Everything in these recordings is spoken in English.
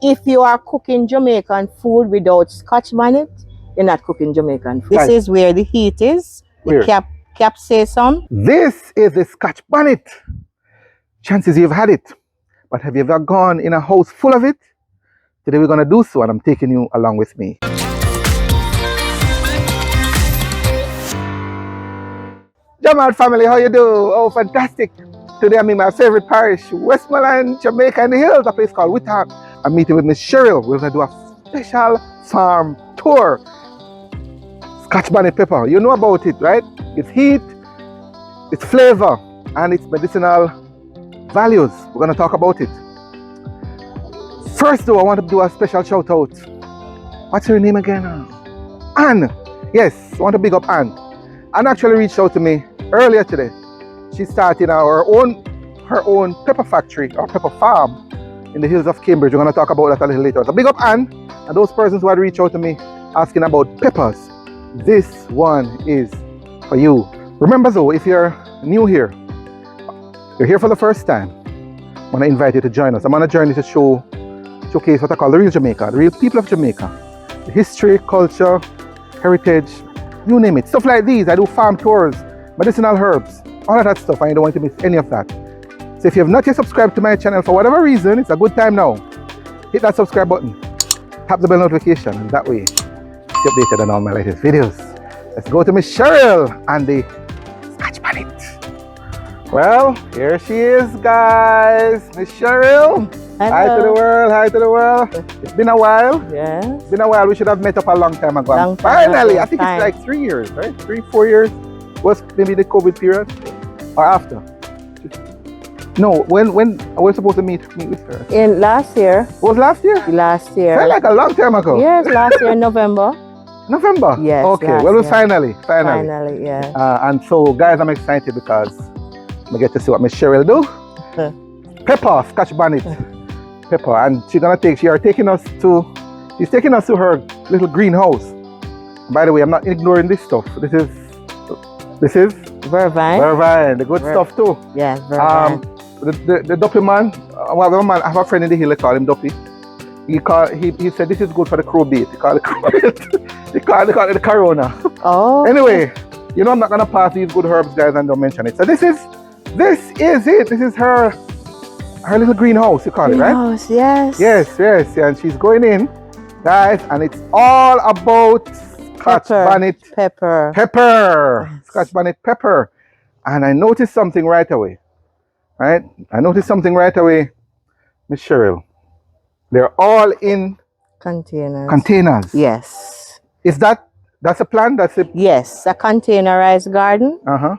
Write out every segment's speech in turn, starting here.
if you are cooking Jamaican food without Scotch bonnet, you're not cooking Jamaican food. This Right. is where the heat is. The Where? cap says some. This is the Scotch bonnet. Chances you've had it, but have you ever gone in a house full of it? Today we're gonna do so, and I'm taking you along with me. Jamal family, how you do? Oh, fantastic. Today I'm in my favorite parish, Westmoreland, Jamaica in the hills, a place called Whittock. I'm meeting with Ms Sheryl. We're gonna do a special farm tour. Scotch bonnet pepper, you know about it, right? It's heat, it's flavor, and its medicinal values. We're gonna talk about it. First though, I want to do a special shout out. What's her name again? Anne. Yes, I want to big up Anne. Anne actually reached out to me earlier today. She's starting her own pepper factory or pepper farm in the hills of Cambridge. We're going to talk about that a little later. So big up Anne and those persons who had reached out to me asking about peppers. This one is for you. Remember though, if you're new here, you're here for the first time, I want to invite you to join us. I'm on a journey to showcase what I call the real Jamaica, the real people of Jamaica. The history, culture, heritage, you name it. Stuff like these. I do farm tours, medicinal herbs, all of that stuff, and you don't want to miss any of that. So if you have not yet subscribed to my channel for whatever reason, it's a good time now. Hit that subscribe button, tap the bell notification, and that way stay updated on all my latest videos. Let's go to Ms Sheryl and the Scotch bonnet. Well, here she is, guys. Ms Sheryl. Hello. Hi to the world, hi to the world. It's been a while. Yes. It's been a while. We should have met up a long time ago. Long time Finally, ago, I think fine. it's like 3 years, right? 3-4 years. Was maybe the COVID period or after? No, when are we supposed to meet with her? In last year. Was last year? Last year. Felt like a long time ago. Yes, last year November. November? Yes, Okay, last well, year. finally. Finally, yeah. And so, guys, I'm excited because I get to see what Ms Sheryl do. Pepper, Scotch bonnet. Pepper, and she's taking us to her little greenhouse. By the way, I'm not ignoring this stuff. This is Vervine. the good stuff too. Yes, Vervine. The Duppy man, I have a friend in the hill, they call him Duppy. He said this is good for the crow bait. He call it crow bait. They call it the corona. Oh. Anyway, you know I'm not gonna pass these good herbs, guys, and don't mention it. So this is it. This is her little greenhouse, you call it, right? Greenhouse, yes. Yes, and she's going in, guys, and it's all about Scotch bonnet pepper. Scotch bonnet pepper. And I noticed something right away, right? Ms Sheryl. They're all in containers. Yes. That's a plan? That's it? Yes, a containerized garden. Uh-huh.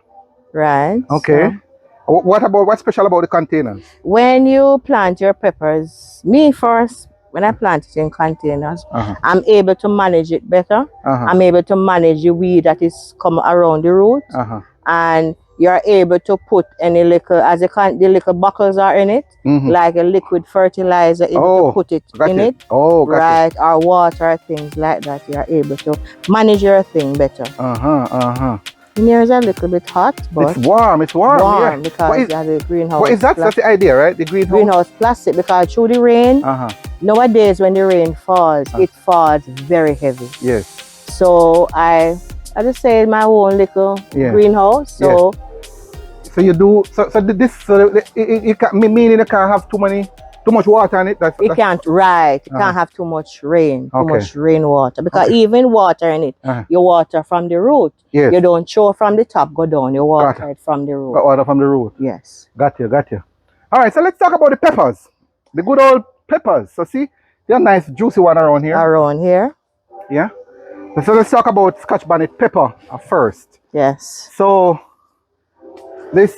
Right. Okay. So What's special about the containers? when you plant your peppers, when I plant it in containers, I'm able to manage it better. I'm able to manage the weed that is come around the root. And you're able to put any little, the little buckles are in it, like a liquid fertilizer, able to put it in it. Oh, got right, or water, things like that. You're able to manage your thing better. And here's a little bit hot, but it's warm. Yeah. Because you have the greenhouse. What is that? That's the idea, right? The greenhouse plastic, because through the rain, nowadays when the rain falls, it falls very heavy. Yes. So I just say my own little greenhouse. So you do it can meaning it can't have too much water in it. It can't can't have too much rain, too much rainwater, because even water in it, you water from the root. Yes. You don't show from the top go down. You water it from the root. Water from the root. Yes. Got you. All right, so let's talk about the peppers, the good old peppers. So see, they're nice juicy one around here. Yeah. So let's talk about Scotch bonnet pepper first. Yes. So these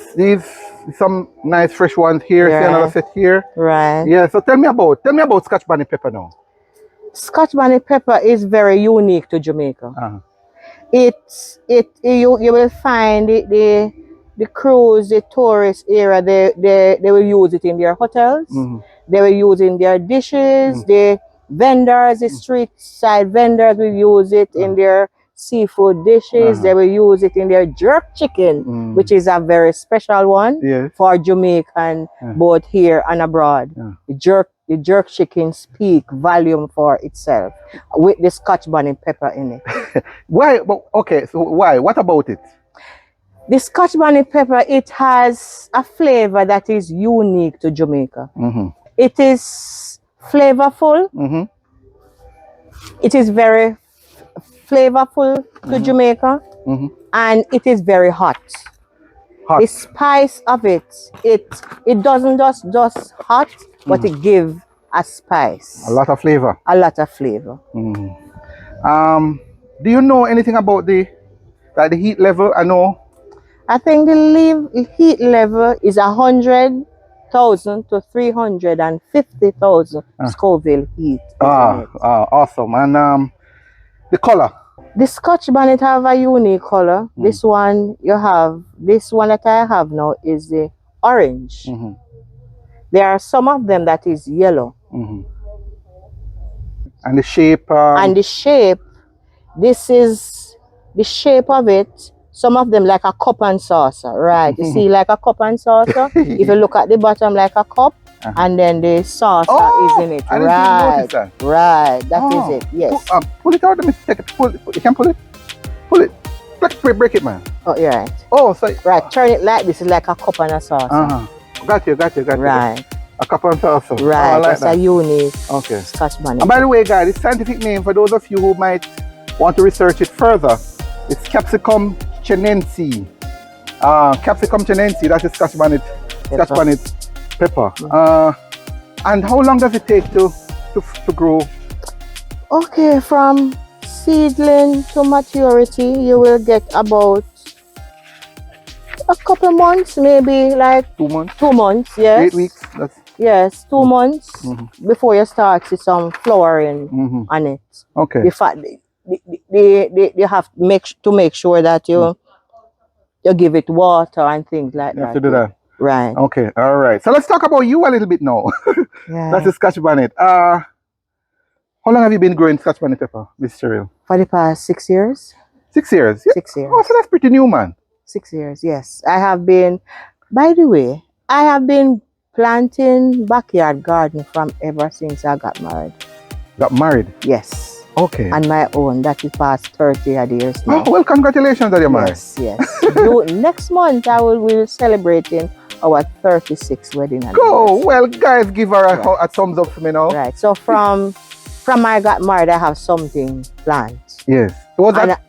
some nice fresh ones here. See another set here. Right. Yeah. So tell me about Scotch bonnet pepper now. Scotch bonnet pepper is very unique to Jamaica. You will find the cruise, the tourist area. They will use it in their hotels. They will use it in their dishes. The vendors, the street side vendors will use it in their seafood dishes. They will use it in their jerk chicken, which is a very special one for Jamaican, both here and abroad. The jerk chicken speak volume for itself with the Scotch Bonnet pepper in it. Why? Okay, so why? What about it? The Scotch Bonnet pepper, it has a flavor that is unique to Jamaica. It is flavorful. It is very flavorful to Jamaica, and it is very hot. The spice of it doesn't just hot, but it gives a spice. A lot of flavor. A lot of flavor. Do you know anything about the heat level? I think the heat level is 100,000 to 350,000 Scoville heat. Awesome. And the color? The Scotch Bonnet have a unique color. This one that I have now is the orange. There are some of them that is yellow. And the shape? This is the shape of it. Some of them like a cup and saucer, right? You see, like a cup and saucer. If you look at the bottom, like a cup, and then the saucer is in it. Right. That is it. Yes. Pull it out. Let me take it. Pull it. You can pull it. Pull it. Break it, man. Oh, you're right. Oh, so right. Turn it like this. It's like a cup and a saucer. Got you. Right. A cup and saucer. Right. Like That's a unique Scotch Bonnet. And by the way, guys, the scientific name for those of you who might want to research it further, it's Capsicum chinense. Capsicum chinense, that's the Scotch Bonnet pepper. And how long does it take to grow? Okay, from seedling to maturity, you will get about a couple months, maybe like 2 months. 2 months, yes. 8 weeks. Yes, 2 months before you start see some flowering on it. Okay. The fact they have to make sure that you give it water and things like that. You have to do that. Right. Okay. All right. So let's talk about you a little bit now. That's the Scotch Bonnet. How long have you been growing Scotch Bonnet pepper, Ms Sheryl? For the past 6 years. 6 years? Yeah. 6 years. Oh, so that's pretty new, man. 6 years, yes. I have been, by the way, I have been planting backyard garden from ever since I got married. Got married? Yes. Okay. On my own. That is past 30 odd years now. Oh, well, congratulations that you're married. Yes. Next month we'll be celebrating our 36th wedding anniversary. Go! Well, guys, give her a thumbs up for me now. Right. So from I got married, I have something planned. Yes. What was that?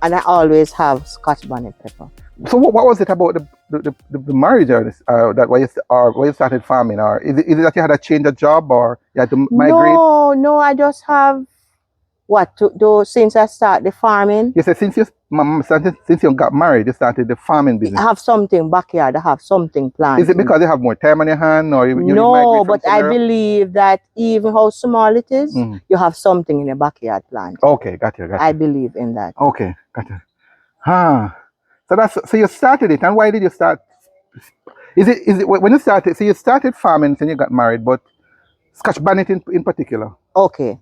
And I always have Scotch Bonnet pepper. So what was it about the marriage that why you started farming, or is it that you had to change a job or you had to migrate? No, I just have what to do since I started the farming. You said since you got married, you started the farming business. I have something backyard. I have something planned. Is it because you have more time on your hand, or you no? But I believe that even how small it is, you have something in your backyard planned. Okay, got you. I believe in that. Okay, got you. So you started it, and why did you start? Is it when you started? So you started farming when you got married, but Scotch Bonnet in particular. Okay.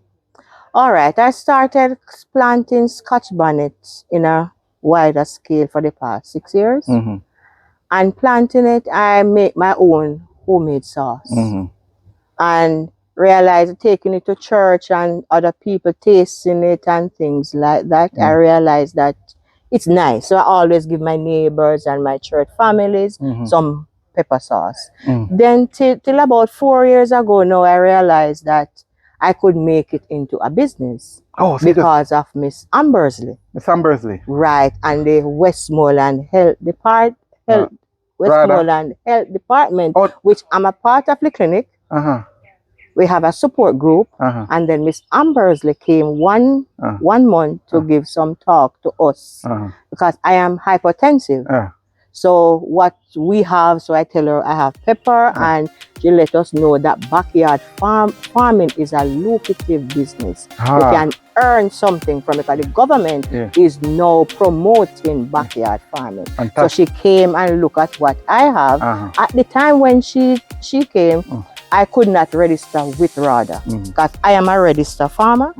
All right. I started planting Scotch Bonnet in a wider scale for the past 6 years, and planting it, I make my own homemade sauce, and realized taking it to church and other people tasting it and things like that. I realized that it's nice. So I always give my neighbors and my church families some pepper sauce. Then till about 4 years ago now, I realized that I could make it into a business because of Miss Ambersley. Miss Ambersley. Right. And the Westmoreland Health Department, which I'm a part of the clinic. We have a support group, and then Miss Ambersley came one month to give some talk to us because I am hypertensive. So what we have, so I tell her I have pepper, and she let us know that backyard farming is a lucrative business. You can earn something from it, because the government is now promoting backyard farming. Fantastic. So she came and looked at what I have. At the time when she came, I could not register with RADA because I am a registered farmer,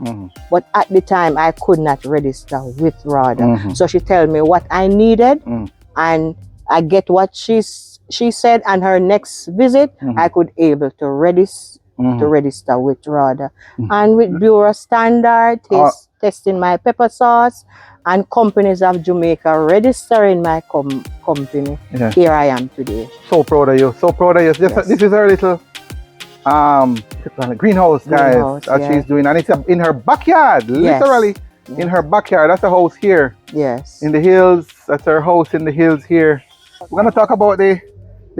but at the time I could not register with RADA. So she told me what I needed, and I get what she said, and her next visit I could able to register with RADA. And with Bureau Standard, testing my pepper sauce, and Companies of Jamaica registering my company, here I am today. So proud of you, so proud of you. This is her little greenhouse, guys, that she's doing, and it's in her backyard, literally in her backyard. That's a house here. Yes. In the hills. That's her house in the hills here. We're gonna talk about we're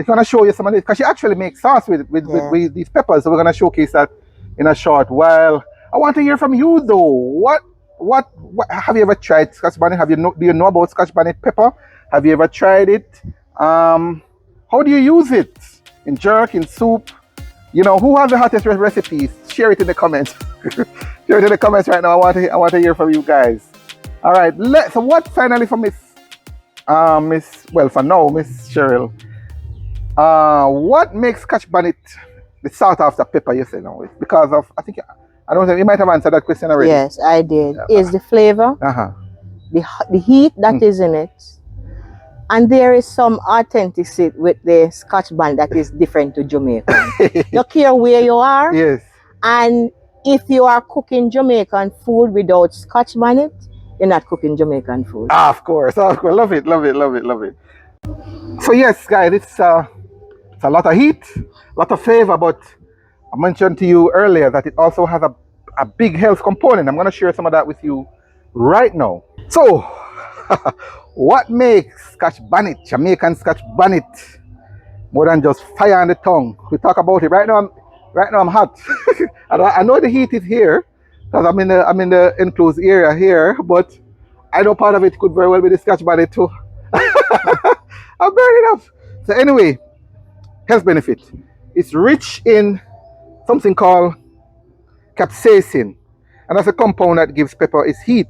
gonna show you some of this because she actually makes sauce with these peppers. So we're gonna showcase that in a short while. I want to hear from you though. What have you ever tried Scotch Bonnet? Do you know about Scotch Bonnet pepper? Have you ever tried it? How do you use it? In jerk, in soup? You know, who has the hottest recipes? Share it in the comments. Share it in the comments right now. I want to hear from you guys. All right. So what finally for Ms Sheryl? What makes Scotch Bonnet the sought after pepper? You say now, because of I don't know. You might have answered that question already. Yes, I did. Is the flavor, the heat that is in it, and there is some authenticity with the Scotch Bonnet that is different to Jamaican. You care where you are. Yes. And if you are cooking Jamaican food without Scotch Bonnet, you're not cooking Jamaican food. Of course. Love it. So yes, guys, it's a lot of heat, a lot of flavor, but I mentioned to you earlier that it also has a big health component. I'm going to share some of that with you right now. So, what makes Scotch Bonnet, Jamaican Scotch Bonnet, more than just fire on the tongue? We talk about it right now. I'm hot. I know the heat is here because I'm in the enclosed area here, but I know part of it could very well be the Scotch Bonnet too. I'm burning up. So anyway, health benefit. It's rich in something called capsaicin, and that's a compound that gives pepper its heat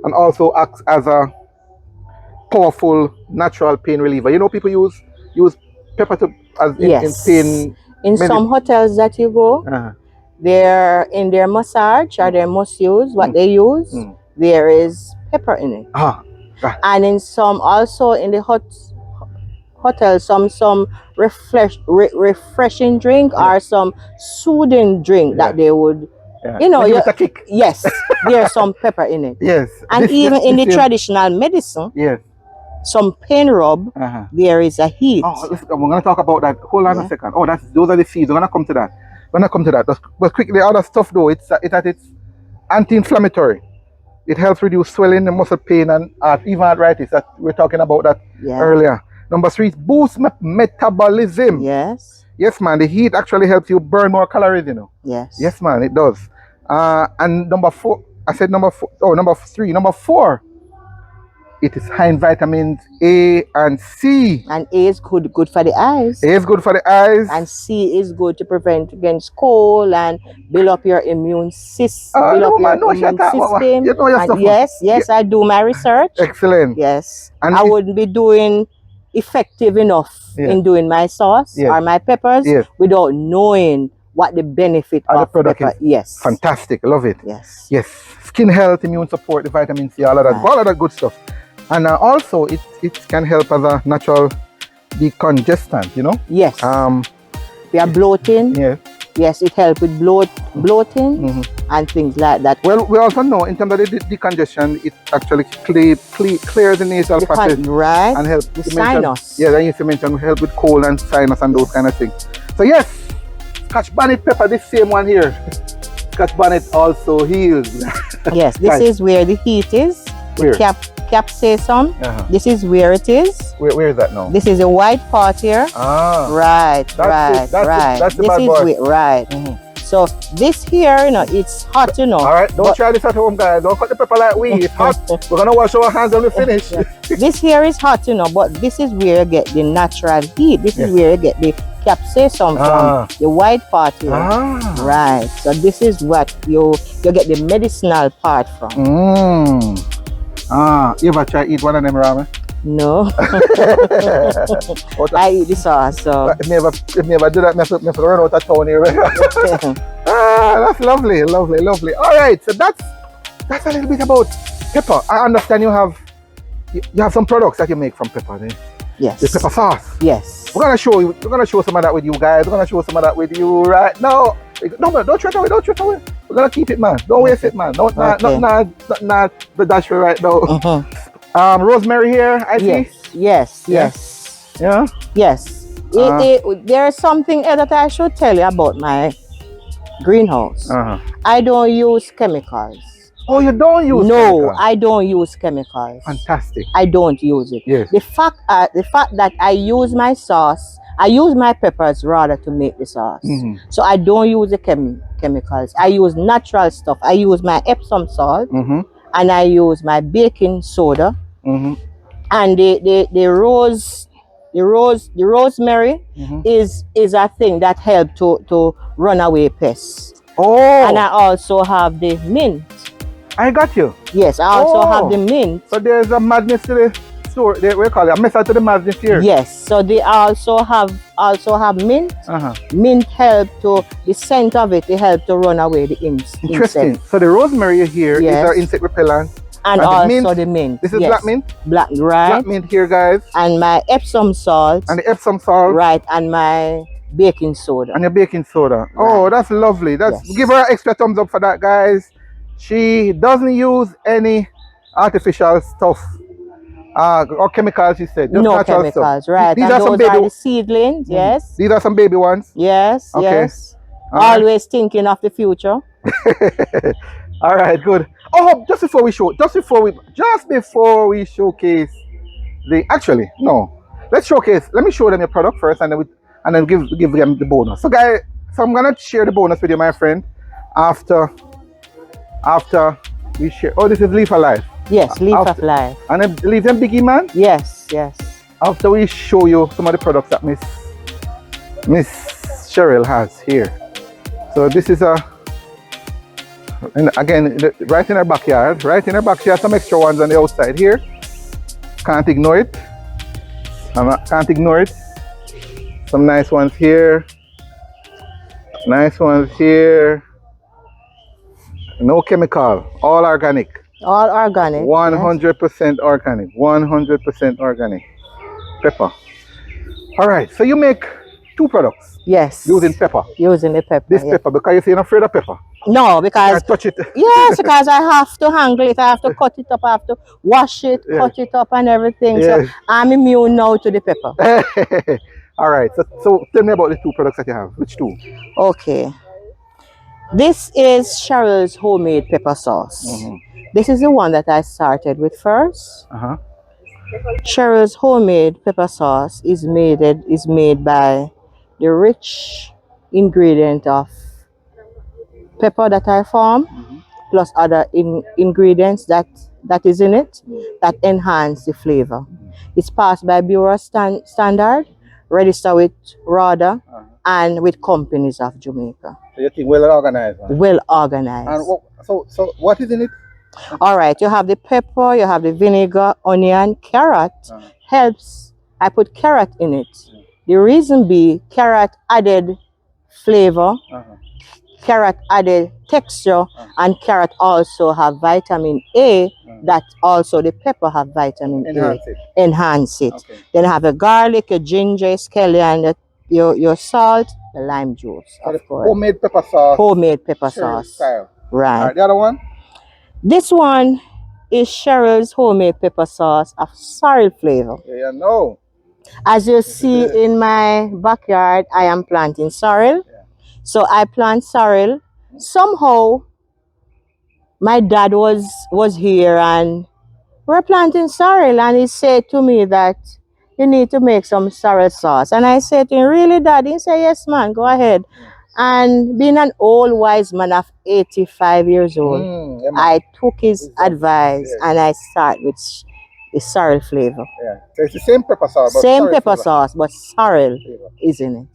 and also acts as a powerful natural pain reliever. You know, people use pepper in pain. In some hotels that you go, they're in their massage or their masseuse, what they use, there is pepper in it. And in some, also in the hotel, some refreshing drink or some soothing drink that they would, you know, a kick. Yes, there's some pepper in it. Yes. And even in the traditional medicine, some pain rub, there is a heat. We're going to talk about that. Hold on a second. Those are the seeds. We're going to come to that. But quickly, other stuff though, it's anti-inflammatory. It helps reduce swelling, and muscle pain, and even arthritis. That we're talking about that earlier. Number 3, it boosts metabolism. Yes. Yes, man. The heat actually helps you burn more calories, you know. Yes. Yes, man. It does. And number 4, I said number 4. Oh, number 3. Number 4. It is high in vitamins A and C. And A is good for the eyes. A is good for the eyes. And C is good to prevent against cold and build up your immune system. You know your stuff. Yes, I do my research. Excellent. Yes. And I wouldn't be doing effective enough in doing my sauce or my peppers without knowing what the benefit of the product is. Yes. Fantastic. Love it. Yes. Yes. Skin health, immune support, the vitamin C, all of that good stuff. And also it can help as a natural decongestant, you know? Yes. We are bloating. Yes, it helps with bloating and things like that. Well, we also know in terms of the decongestion, it actually clears the nasal passage. Right. And helps the sinus. I used to mention help with cold and sinus and those kind of things. So yes, Scotch Bonnet pepper, this same one here. Scotch Bonnet also heals. Yes, this is where the heat is. Where? Capsaicin. This is where it is. Where is that now? This is a white part here. Right. That's the bad boy. Right. So this here, you know, it's hot, you know. All right, don't try this at home, guys. Don't cut the pepper like we. It's hot. We're gonna wash our hands when we finish. This here is hot, you know, but this is where you get the natural heat. This is where you get the capsaicin from, the white part here. Right. So this is what you get the medicinal part from. You ever try eat one of them ramen? No. I eat the sauce, so. If me ever do that, me have to run out of town here. That's lovely, lovely, lovely. All right, so that's a little bit about pepper. I understand you have some products that you make from pepper. Eh? Yes. The pepper sauce. Yes. We're gonna show some of that with you guys. We're gonna show some of that with you right now. No man, don't throw it away, don't throw it away. We're gonna keep it, man. Don't waste it, man. Not the dash right now. Rosemary here, I see. Yes. Yeah. Yes. There is something else that I should tell you about my greenhouse. I don't use chemicals. Oh, you don't use chemicals? No, I don't use chemicals. Fantastic. I don't use it. Yes. The fact that I use my sauce, I use my peppers rather to make the sauce. So I don't use the chemicals. I use natural stuff. I use my Epsom salt and I use my baking soda. And the rosemary is a thing that helps to run away pests. Oh. And I also have the mint. I got you. Yes, I also have the mint. So there's a madness to the store. We call it a method to the madness here. Yes. So they also have mint. Mint help to the scent of it. It help to run away the Interesting. insect. So the rosemary here is our insect repellent. And also the mint. This is black mint. Right. Black mint here, guys. And my Epsom salt. And the Epsom salt. Right. And my baking soda. And your baking soda. Right. Oh, that's lovely. Give her an extra thumbs up for that, guys. She doesn't use any artificial stuff or chemicals, she said. Just no chemicals, stuff. Right. These are the seedlings, yes. These are some baby ones? Yes, okay. Yes. Always thinking of the future. All right, good. Oh, just before we showcase let me show them your product first and then give them the bonus. So guys, I'm gonna share the bonus with you, my friend, after we share. Oh, this is Leaf of Life. Yes, Leaf of Life. And then leave them biggie, man. Yes. After we show you some of the products that Ms Sheryl has here. So this is and again, right in her backyard. Some extra ones on the outside here. Can't ignore it. Some nice ones here. No chemical, all organic. 100% organic. 100% organic. Pepper. All right, so you make 2 products. Yes. Using pepper. This pepper, because you're saying afraid of pepper. No, because touch it. Yes, because I have to handle it. I have to cut it up. I have to wash it, cut it up, and everything. Yes. So I'm immune now to the pepper. All right. So tell me about the 2 products that you have. Which 2? Okay. This is Cheryl's homemade pepper sauce. This is the one that I started with first. Cheryl's homemade pepper sauce is made by the rich ingredient of pepper that I farm, plus other ingredients that is in it that enhance the flavor. It's passed by Bureau standard, registered with RADA, and with companies of Jamaica. So you think well organized? Well organized. And so what is in it? All right, you have the pepper, you have the vinegar, onion, carrot. Helps. I put carrot in it. The reason be carrot added flavor. Carrot added texture, and carrot also have vitamin A that also the pepper have vitamin A. Enhance it. Okay. Then have a garlic, a ginger, scallion, your salt, the lime juice. Of course. Homemade pepper sauce. Homemade pepper sauce. Style. Right. All right. The other one? This one is Cheryl's homemade pepper sauce of sorrel flavor. Yeah, no. As you see in my backyard, I am planting sorrel. So I plant sorrel. Somehow, my dad was here and we're planting sorrel, and he said to me that you need to make some sorrel sauce. And I said to him, really, Dad? He said, yes, man, go ahead. And being an old wise man of 85 years old, I took his advice and I started with the sorrel flavor. Yeah. So it's the same pepper sauce. But sorrel is in it.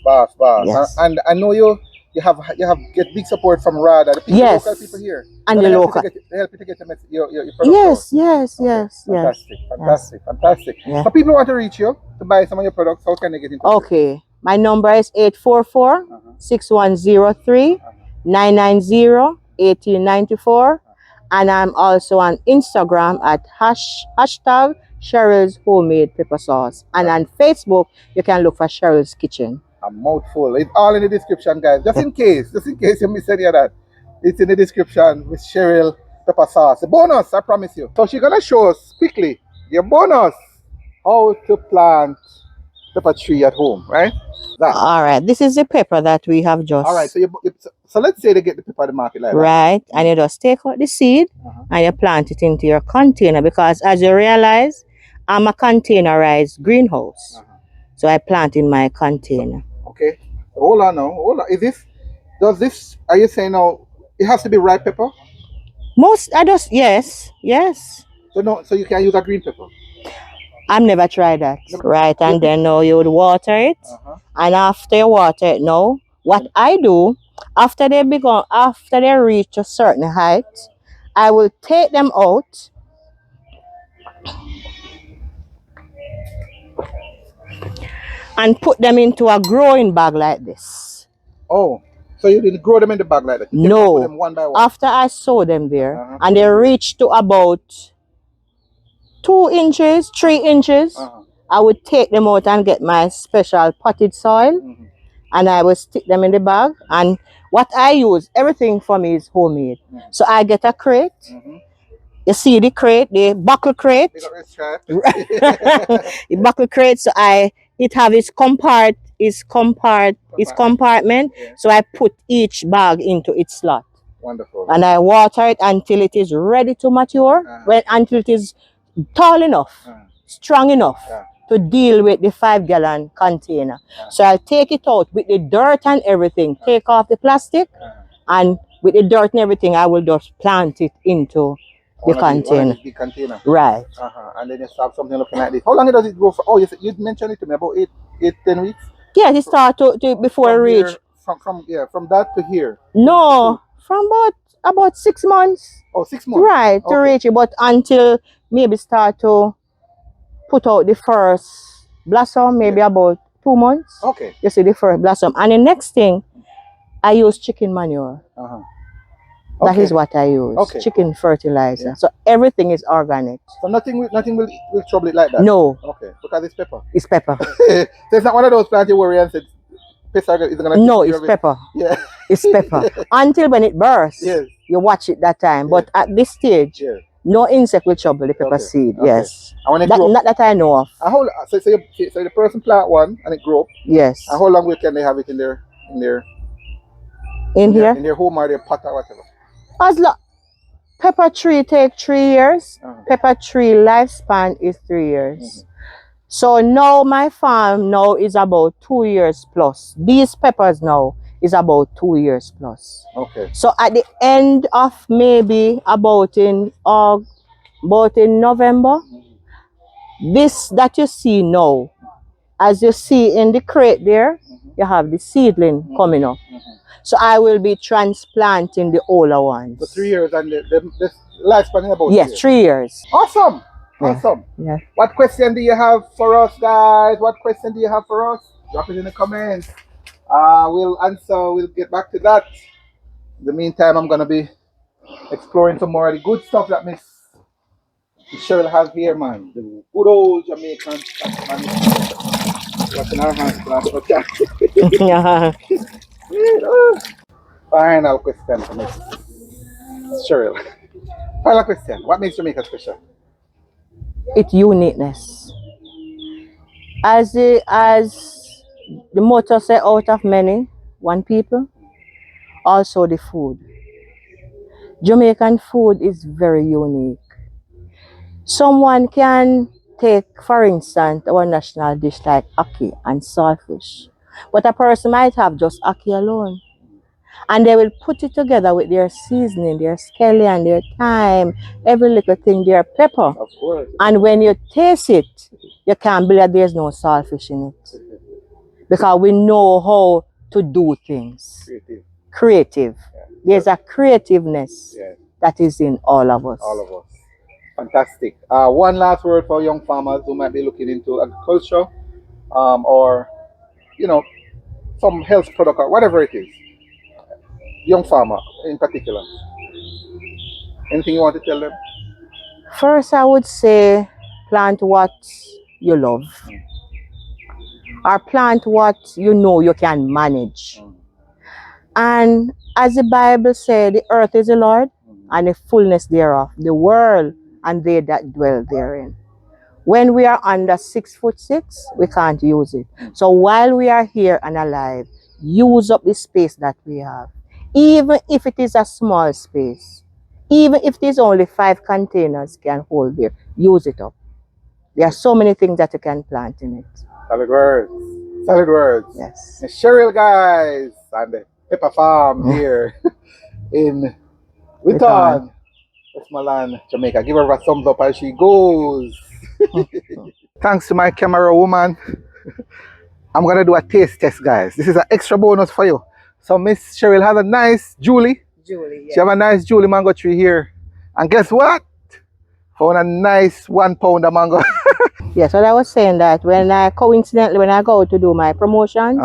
Boss. Yes. And I know you you have get big support from RAD and the people, Yes. local people here. And So the they help local. they help you to get your product Yes, out. yes, Okay. yes, Fantastic, yes. fantastic, fantastic. Yeah. So people want to reach you to buy some of your products. How can they get in touch? Okay. My number is 844-6103-990-1894. And I'm also on Instagram at hashtag Cheryl's Homemade Pepper Sauce. And on Facebook, you can look for Cheryl's Kitchen. A mouthful. It's all in the description, guys. Just in case you miss any of that. It's in the description with Cheryl pepper sauce. The bonus, I promise you. So she's gonna show us quickly your bonus how to plant pepper tree at home, right? That. All right. This is the pepper that we have just. All right. So let's say they get the pepper at the market like that. Right. And you just take out the seed and you plant it into your container, because as you realize, I'm a containerized greenhouse. So I plant in my container. Okay. Hold on now. Hold on. Are you saying now it has to be ripe pepper? Yes. So you can use a green pepper? I've never tried that. Right, and then now you would water it. And after you water it now, what I do, after they reach a certain height, I will take them out and put them into a growing bag like this. Oh, so you didn't grow them in the bag like that? You No. put them one by one? After I sow them there, and they reach to about 2 inches, 3 inches, I would take them out and get my special potted soil, and I will stick them in the bag. And what I use, everything for me is homemade. So I get a crate. You see the crate, the buckle crate. The buckle crate. So it have its compartment. So I put each bag into its slot. Wonderful. And I water it until it is ready to mature. Until it is tall enough, strong enough to deal with the 5-gallon container. So I'll take it out with the dirt and everything, take off the plastic, and with the dirt and everything, I will just plant it into the container. Big container. Right. And then you start something looking like this. How long does it grow for? Oh, you mentioned it to me, about 10 weeks? Yeah, it start to before it reach. From that to here? No, from about 6 months. Oh, 6 months. Right, to reach it, but until maybe start to put out the first blossom, maybe about 2 months. Okay. You see the first blossom. And the next thing, I use chicken manure. That is what I use. Chicken fertilizer. Yeah. So everything is organic. So nothing will trouble it like that? No. Okay. Because it's pepper. It's pepper. So it's not one of those plants you worry and say, no, it's pepper. Yeah. It's pepper. Until when it bursts, yes, you watch it that time. But at this stage, no insect will trouble the pepper seed. Yes. And when it not that I know of. So the person plant one and it grow up. Yes. And how long can they have it in their home or their pot or whatever? Pepper tree take 3 years. Pepper tree lifespan is 3 years. So now my farm now is about 2 years plus. These peppers now is about 2 years plus. Okay. So at the end of maybe about in November, this that you see now, as you see in the crate there, you have the seedling coming up. So I will be transplanting the older ones. So 3 years and the lifespan is about 3 years. 3 years. Awesome. Awesome. Yeah. What question do you have for us, guys? What question do you have for us? Drop it in the comments. We'll answer. We'll get back to that. In the meantime, I'm gonna be exploring some more of the good stuff that Ms Sheryl has here, man. The good old Jamaican Scotch Bonnet. What's in our hands? Final question for Ms Sheryl. Final question. What makes Jamaica special? Its uniqueness. As the motto say, out of many, one people. Also the food. Jamaican food is very unique. Someone can take, for instance, our national dish like ackee and saltfish. But a person might have just ackee alone. And they will put it together with their seasoning, their scallion, their thyme, every little thing, their pepper. Of course. And when you taste it, you can't believe there's no saltfish in it. Because we know how to do things. Creative. Yeah. There's a creativeness that is in all of us. All of us. Fantastic. One last word for young farmers who might be looking into agriculture, or some health product or whatever it is. Young farmer in particular. Anything you want to tell them? First, I would say plant what you love. Or plant what you know you can manage. And as the Bible said, the earth is the Lord and the fullness thereof, the world and they that dwell therein. When we are under 6'6", we can't use it. So while we are here and alive, use up the space that we have. Even if it is a small space, even if there's only 5 containers can hold there, use it up. There are so many things that you can plant in it. Solid words. Solid words. Yes. Ms Sheryl, guys, and the pepper farm here in Westmoreland, Jamaica. Give her a thumbs up as she goes. Thanks to my camera woman. I'm gonna do a taste test, guys. This is an extra bonus for you. So Ms Sheryl has a nice Julie. Julie, yes. She have a nice Julie mango tree here. And guess what? Found a nice 1 pound of mango. Yes, so I was saying that when I go to do my promotions,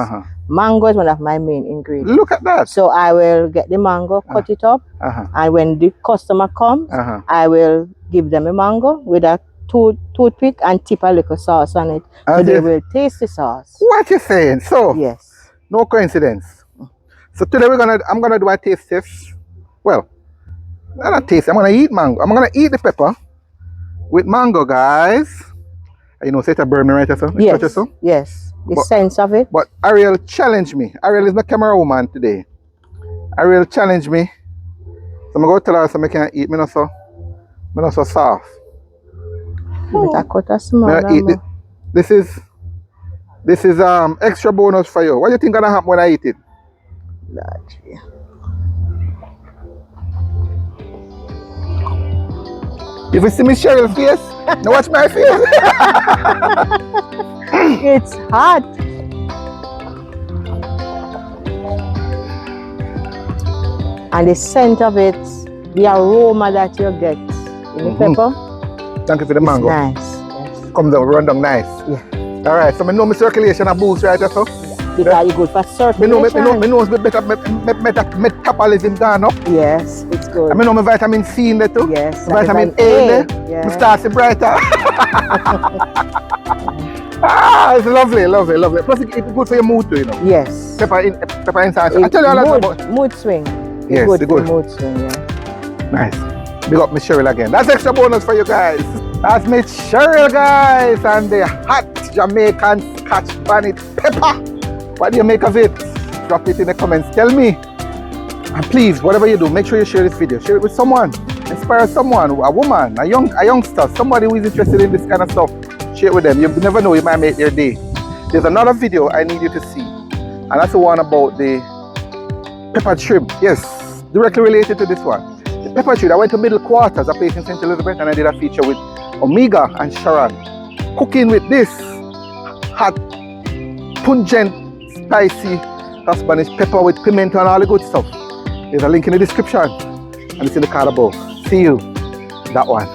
mango is one of my main ingredients. Look at that. So I will get the mango, cut it up, and when the customer comes, I will give them a mango with a toothpick and tip a little sauce on it. So they will taste the sauce. What you saying? So yes. No coincidence. So today I'm gonna do a taste test. Well, not a taste, I'm gonna eat mango. I'm gonna eat the pepper with mango, guys. You know, say it a burn me right or so? Yes, yes. The sense of it. But Ariel challenged me. Ariel is my camera woman today. Ariel challenged me. So I'm going to tell her so I can eat. I'm not so soft. This is extra bonus for you. What do you think gonna happen when I eat it? If you see Ms Sheryl's face, now watch my face. It's hot. And the scent of it, the aroma that you get in the pepper. Thank you for the mango. Nice. Yes. Come down, run down nice. Yeah. Alright, so I know my circulation a boost right so. Because you good for circulation. I know it's better metabolism gone up. Yes, it's good. I know my vitamin C in there too. Yes. Vitamin A in there. Yeah. My stars are brighter. It's lovely, lovely, lovely. Plus it's good for your mood too, you know. Yes. Pepper inside. I tell you all about mood swing. Yes, good good. Mood swing, yeah. Nice. Big up Ms Sheryl again. That's extra bonus for you guys. That's Ms Sheryl, guys, and the hot Jamaican Scotch Bonnet pepper. What do you make of it? Drop it in the comments. Tell me. And please, whatever you do, make sure you share this video. Share it with someone. Inspire someone, a woman, a youngster, somebody who is interested in this kind of stuff. Share it with them. You never know, you might make their day. There's another video I need you to see. And that's the one about the peppered shrimp. Yes, directly related to this one. The peppered shrimp. I went to Middle Quarters, a place in St. Elizabeth, and I did a feature with Omega and Cheryl. Cooking with this hot, pungent, spicy Spanish pepper with pimento and all the good stuff. There's a link in the description and it's in the card above. See you that one.